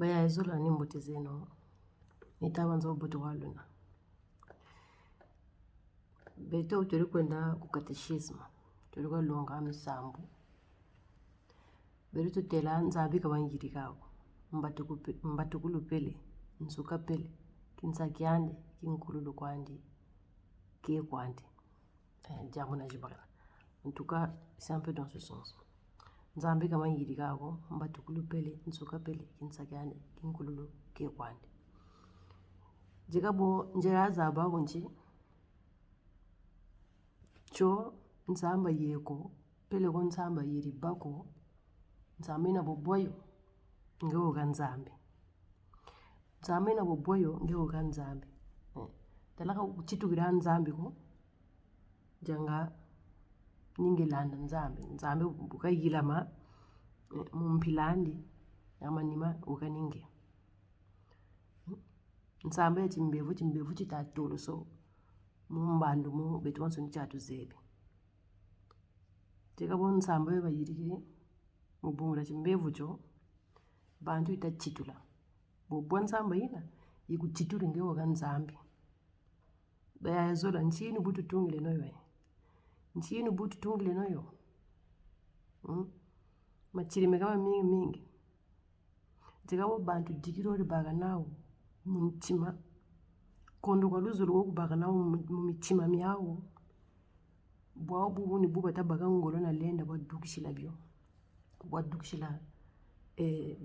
Baya izola ni mbote zeno. Nitawanza ubote waluna. Beto tuli kwenda ku katechisme. Tuli kwa longa misambu. Beru tutela nzabi kabangiri kako. Mbatukulu pele, nsuka pele, kinsakiande, kinkululu kwandi, kie kwandi. Jamu na jibagana. En tout cas, c'est un peu dans ce sens. Nzambi kabangiri kako, mbatukulu pele, nsuka pele, kinsakiande, kinkululu, kie kwandi. Jikabo njera zaba kunchi. Cho nsâmba yeko, pele ko nsâmba yiri bako. Nsamina boboyo ngeo ganzambi. Nsamina boboyo ngeo ganzambi. Talaka kuchitukira nzambi ko janga ningelanda nzambi. Nzambi bukayilama mumpilandi amanima ukaninge. Nsambe chimbevu chitatolo so mumbandu mu betu wanso nichatu zebi. Tikabo nsambe bayirikiri mubungula chimbevu cho bantu itachitula. Bobwa nsamba ina ikuchitula ngeo ganzambi. Baya zola nchini butu tungile noyo. Nchini butu tungile noyo. Machirime kama mingi. Tikabo bantu dikirori baga nao mchima. Kondo kwa luzulu woku baga nao mchima miao. Bwa obu ni buba tabaga ngolo na lenda kwa dukishila bio. Bwa dukishila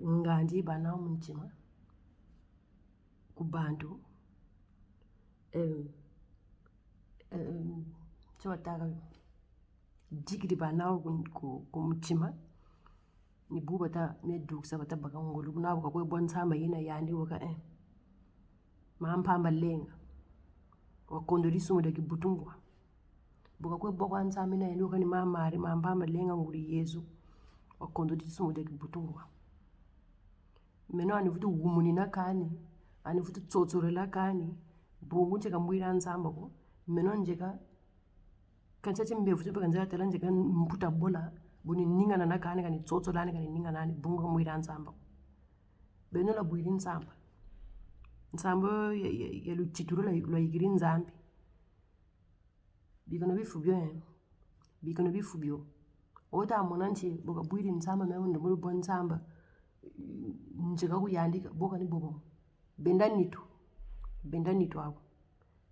nganji ba nao mchima. Kubantu. Chwa taga dikiri ba nao kumchima. Ni buba ta medukisa batabaga ngolo. Kuna waka kwe bwa nsamba ina yandi waka Mahampamba lenga. Wakondo lisumu daki butungwa. Buka kwe bwa nsamba ina yandi waka ni mahamari. Mahampamba lenga nguri yezu. Wakondo lisumu daki butungwa. Meno anifutu umuni na kani. Anifutu tsotsore la kani. Bungu ncheka mwira nsamba ko. Meno njeka. Kanchachi mbevu chupa kanjaka tela njeka mputa bola. Buni ninga na kani kani tsotsore lani kani ninga nani. Bungu mwira nsamba ko. Beno la buiri nsamba. Nsamba ya luchituru la igiri nzambi. Bikono bifubio Bikono bifubio. Ota amonanchi boka buiri nsamba mewa ndamuru bwa nsamba. Njeka kuyandika boka ni bobo. Benda nitu wako.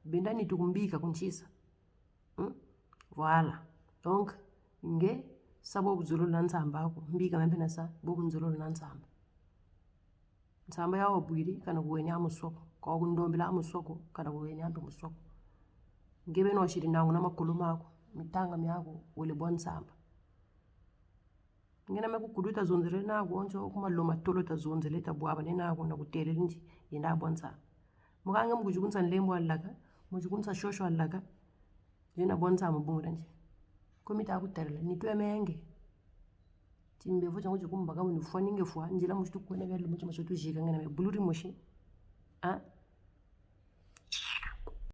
Benda nitu kumbika kunchisa. Voilà. Donc, nge sabo buzululu na nsamba wako. Mbika mempena sa bobu nzululu na nsamba. Nsamba ya wabuiri kana kuwenye amusoko. Kwa kundombila amusoko kana kuwenye ampe musoko. Ngebe no shiri nangu na makuluma wako. Mitanga miyako wale bwa nsamba. Ngena meku kuduita zonzele na kuoncho kumaloma tòlo ta zonzele ta buâbane na kuona têlele nji yendà bwa nsamba. Mukange mkujukunsa nlembo alaga, mkujukunsa shosho alaga. Jena bwa nsamba mbungura nji. Komita akuterele nitue menge. Chimbevu changu chukumbaga unifuwa ningefuwa njila mshitu kuwene gari mwisho mashotu jika ngena me buluri moshi.